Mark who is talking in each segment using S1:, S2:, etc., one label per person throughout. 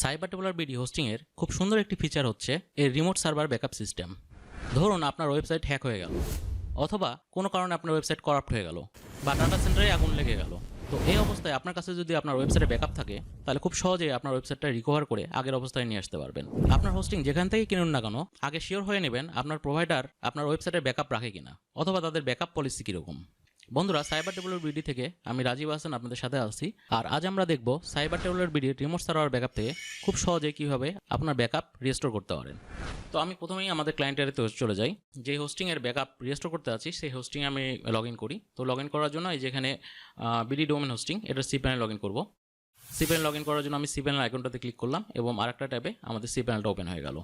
S1: Cyber টেবলার BD হোস্টিংয়ের খুব সুন্দর একটি ফিচার হচ্ছে এর রিমোট সার্ভার ব্যাকআপ সিস্টেম। ধরুন আপনার ওয়েবসাইট হ্যাক হয়ে গেল, অথবা কোনো কারণে আপনার ওয়েবসাইট করাপ্ট হয়ে গেল, বা ডাটা সেন্টারে আগুন লেগে গেল। তো এই অবস্থায় আপনার কাছে যদি আপনার ওয়েবসাইটে ব্যাকআপ থাকে, তাহলে খুব সহজেই আপনার ওয়েবসাইটটা রিকভার করে আগের অবস্থায় নিয়ে আসতে পারবেন। আপনার হোস্টিং যেখান থেকে কিনুন না কেন, আগে শিওর হয়ে নেবেন আপনার প্রোভাইডার আপনার ওয়েবসাইটের ব্যাকআপ রাখে কিনা, অথবা তাদের ব্যাকআপ পলিসি কীরকম। বন্ধুরা, সাইবার টেবলার বিডি থেকে আমি রাজীব হাসান আপনাদের সাথে আছি। আর আজ আমরা দেখব সাইবার টেবলার বিডির রিমোট সার্ভার ব্যাকআপ থেকে খুব সহজে কীভাবে আপনার ব্যাকআপ রিস্টোর করতে পারেন। তো আমি প্রথমেই আমাদের ক্লায়েন্টের চলে যাই। যে হোস্টিংয়ের ব্যাকআপ রিস্টোর করতে আছি সেই হোস্টিংয়ে আমি লগ ইন করি। তো লগ ইন করার জন্য এই যেখানে বিডি ডোমেন হোস্টিং, এটা সিপ্যানেল লগ ইন করবো। সিপ্যানেল লগ ইন করার জন্য আমি সিপ্যানেল আইকনটাতে ক্লিক করলাম এবং আরেকটা ট্যাবে আমাদের সিপ্যানেলটা ওপেন হয়ে গেল।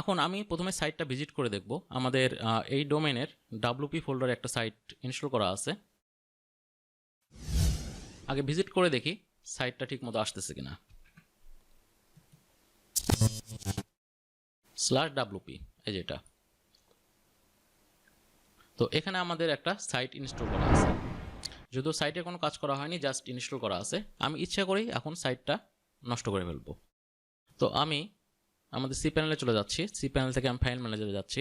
S1: এখন আমি প্রথমে সাইটটা ভিজিট করে দেখব। আমাদের এই ডোমেনের WP ফোল্ডারে একটা সাইট ইনস্টল করা আছে। আগে ভিজিট করে দেখি সাইটটা ঠিক মতো আসতেছে কিনা। /WP, এই যেটা। তো এখানে আমাদের একটা সাইট ইনস্টল করা আছে। যদিও সাইটে কোনো কাজ করা হয়নি, জাস্ট ইনস্টল করা আছে। আমি ইচ্ছা করেই এখন সাইটটা নষ্ট করে ফেলবো। তো আমি আমাদের সি প্যানেলে চলে যাচ্ছি। সি প্যানেল থেকে আমি ফাইল ম্যানেজারে যাচ্ছি।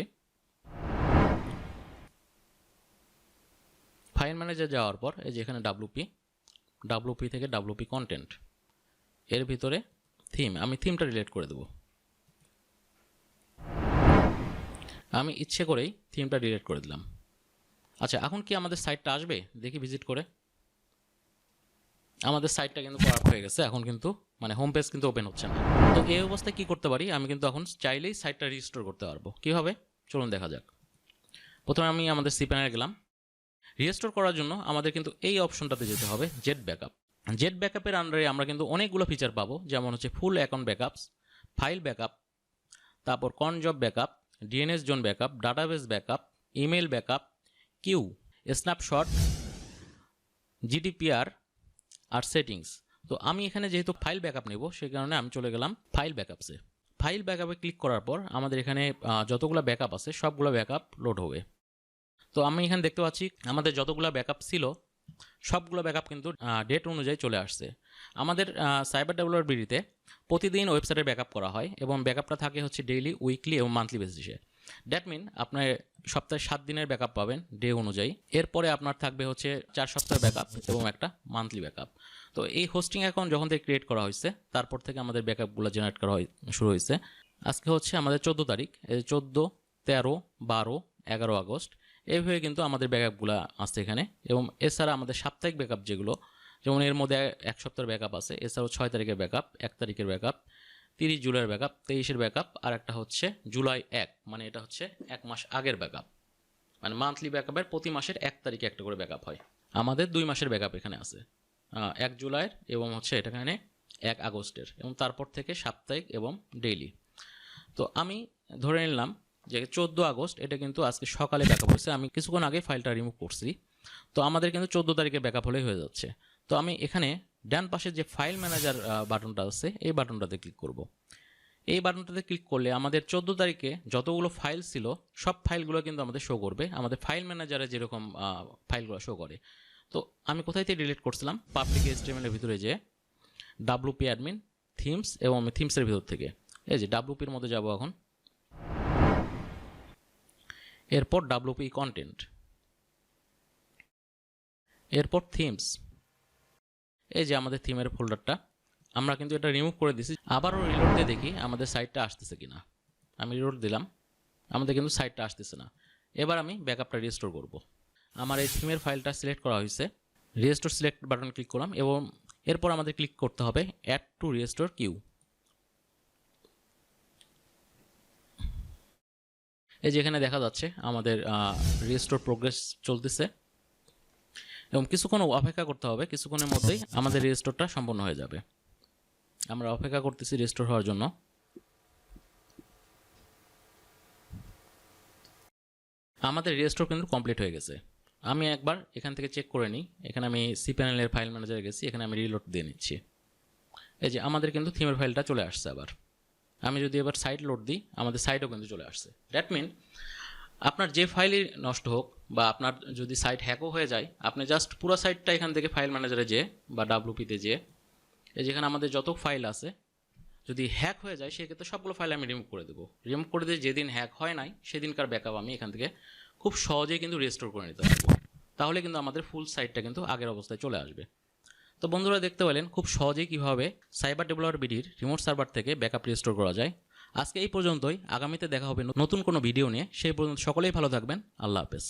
S1: ফাইল ম্যানেজার যাওয়ার পর এই যে এখানে WP থেকে WP কন্টেন্ট, এর ভিতরে থিম, আমি থিমটা রিলেট করে দেব। আমি ইচ্ছে করেই থিমটা ডিলিট করে দিলাম। আচ্ছা, এখন কি আমাদের সাইটটা আসবে? দেখি ভিজিট করে। আমাদের সাইটটা কিন্তু করাপ্ট হয়ে গেছে। এখন কিন্তু হোম পেজ কিন্তু ওপেন হচ্ছে না। তো এই অবস্থায় কি করতে পারি? আমি কিন্তু এখন চাইলেই সাইটটা রিস্টোর করতে পারবো। কীভাবে চলুন দেখা যাক। প্রথমে আমি আমাদের সি প্যানেলে গেলাম। রিস্টোর করার জন্য আমাদের কিন্তু এই অপশনটাতে যেতে হবে, জেট ব্যাকআপ। জেট ব্যাকআপের আন্ডারে আমরা কিন্তু অনেকগুলো ফিচার পাবো, যেমন হচ্ছে full account backups, file backup, তারপর cron job backup, DNS zone backup, database backup, email backup, queue, snapshot, GDPR আর সেটিংস। তো আমি এখানে যেহেতু ফাইল ব্যাকআপ নেব, সেই কারণে আমি চলে গেলাম ফাইল ব্যাকআপসে। ফাইল ব্যাকআপে ক্লিক করার পর আমাদের এখানে যতগুলো ব্যাকআপ আছে সবগুলো ব্যাকআপ লোড হবে। তো আমি এখানে দেখতে পাচ্ছি আমাদের যতগুলো ব্যাকআপ ছিল সবগুলো ব্যাকআপ কিন্তু ডেট অনুযায়ী চলে আসছে। আমাদের সাইবার টেবলার বিডিতে প্রতিদিন ওয়েবসাইটে ব্যাকআপ করা হয় এবং ব্যাকআপটা থাকে হচ্ছে ডেইলি, উইকলি এবং মান্থলি বেসিসে। দ্যাট মিন আপনার সপ্তাহে 7 দিনের ব্যাকআপ পাবেন ডে অনুযায়ী। এরপরে আপনার থাকবে হচ্ছে 4 সপ্তাহের ব্যাকআপ এবং একটা মান্থলি ব্যাকআপ। তো এই হোস্টিং অ্যাকাউন্ট যখন থেকে ক্রিয়েট করা হয়েছে তারপর থেকে আমাদের ব্যাকআপগুলো জেনারেট করা শুরু হয়েছে। আজকে হচ্ছে আমাদের 14 তারিখ। 14, 13, 12, 11 আগস্ট এইভাবে কিন্তু আমাদের ব্যাকআপগুলো আসছে এখানে। এবং এছাড়া আমাদের সাপ্তাহিক ব্যাকআপ যেগুলো, যেমন এর মধ্যে 1 সপ্তাহের ব্যাকআপ আছে। এছাড়াও 6 তারিখের ব্যাকআপ, 1 তারিখের ব্যাকআপ, 30 জুলাইয়ের ব্যাকআপ, 23-এর ব্যাকআপ, আর একটা হচ্ছে জুলাই 1, এটা হচ্ছে 1 মাস আগের ব্যাকআপ। মান্থলি ব্যাকআপের প্রতি মাসের 1 তারিখে একটা করে ব্যাকআপ হয়। আমাদের 2 মাসের ব্যাকআপ এখানে আছে, 1 জুলাইয়ের এবং হচ্ছে এটা এখানে 1 আগস্টের, এবং তারপর থেকে সাপ্তাহিক এবং ডেইলি। তো আমি ধরে নিলাম যে 14 আগস্ট, এটা কিন্তু আজকে সকালে ব্যাকআপ হয়েছে। আমি কিছুক্ষণ আগে ফাইলটা রিমুভ করছি। তো আমাদের কিন্তু 14 তারিখে ব্যাকআপ হলেই হয়ে যাচ্ছে। তো আমি এখানে ডান পাশে যে ফাইল ম্যানেজার বাটনটা আছে এই বাটনটাতে ক্লিক করব। এই বাটনটাতে ক্লিক করলে আমাদের 14 তারিখে যতগুলো ফাইল ছিল সব ফাইলগুলো কিন্তু আমাদের শো করবে, আমাদের ফাইল ম্যানেজারে যেরকম ফাইলগুলো শো করে। তো আমি কোথায় থেকে ডিলিট করছিলাম? পাবলিক HTML এর ভিতরে যে WP অ্যাডমিন, থিমস এবং থিমসের ভিতর থেকে এই যে WP-র মধ্যে যাব এখন। এরপর WP কন্টেন্ট, এরপর থিমস। এই যে আমাদের থিমের ফোল্ডারটা, আমরা কিন্তু এটা রিমুভ করে দিছি। আবারও রিলোড দিয়ে দেখি আমাদের সাইটটা আসতেছে কিনা। আমি রিলোড দিলাম, আমাদের কিন্তু সাইটটা আসতেছে না। এবার আমি ব্যাকআপটা রিস্টোর করব। আমার এই থিমের ফাইলটা সিলেক্ট করা হয়েছে। রিস্টোর সিলেক্ট বাটন ক্লিক করলাম এবং এরপর আমাদের ক্লিক করতে হবে অ্যাড টু রিস্টোর কিউ। এই যে এখানে দেখা যাচ্ছে আমাদের রিস্টোর প্রোগ্রেস চলতেছে এবং কিছুক্ষণ অপেক্ষা করতে হবে। কিছুক্ষণের মধ্যেই আমাদের রিস্টোরটা সম্পন্ন হয়ে যাবে। আমরা অপেক্ষা করতেছি রিস্টোর হওয়ার জন্য। আমাদের রিস্টোর কিন্তু কমপ্লিট হয়ে গেছে। আমি একবার এখান থেকে চেক করে নিই। এখানে আমি সি প্যানেলের ফাইল ম্যানেজারে গেছি, এখানে আমি রিলোড দিয়ে নিচ্ছি। এই যে আমাদের কিন্তু থিমের ফাইলটা চলে আসছে। আবার আমি যদি এবার সাইট লোড দিই, আমাদের সাইটও কিন্তু চলে আসছে। দ্যাট মিন আপনার যে ফাইলই নষ্ট হোক বা আপনার যদি সাইট হ্যাকও হয়ে যায়, আপনি জাস্ট পুরো সাইটটা এখান থেকে ফাইল ম্যানেজারে যেয়ে বা WP-তে যেয়ে এই যেখানে আমাদের যত ফাইল আছে যদি হ্যাক হয়ে যায় সেক্ষেত্রে সবগুলো ফাইল আমি রিমুভ করে দেবো। রিমুভ করে দিয়ে যেদিন হ্যাক হয় নাই সেদিনকার ব্যাকআপ আমি এখান থেকে খুব সহজেই কিন্তু রেস্টোর করে নিতে পারবো। তাহলে কিন্তু আমাদের ফুল সাইটটা কিন্তু আগের অবস্থায় চলে আসবে। তো বন্ধুরা দেখতে পেলেন খুব সহজেই কীভাবে সাইবার ডেভেলপার বিডির রিমোট সার্ভার থেকে ব্যাকআপ রিস্টোর করা যায়। আজকে এই পর্যন্তই, আগামীতে দেখা হবে নতুন কোনো ভিডিও নিয়ে। সেই পর্যন্ত সকলেই ভালো থাকবেন। আল্লাহ হাফেজ।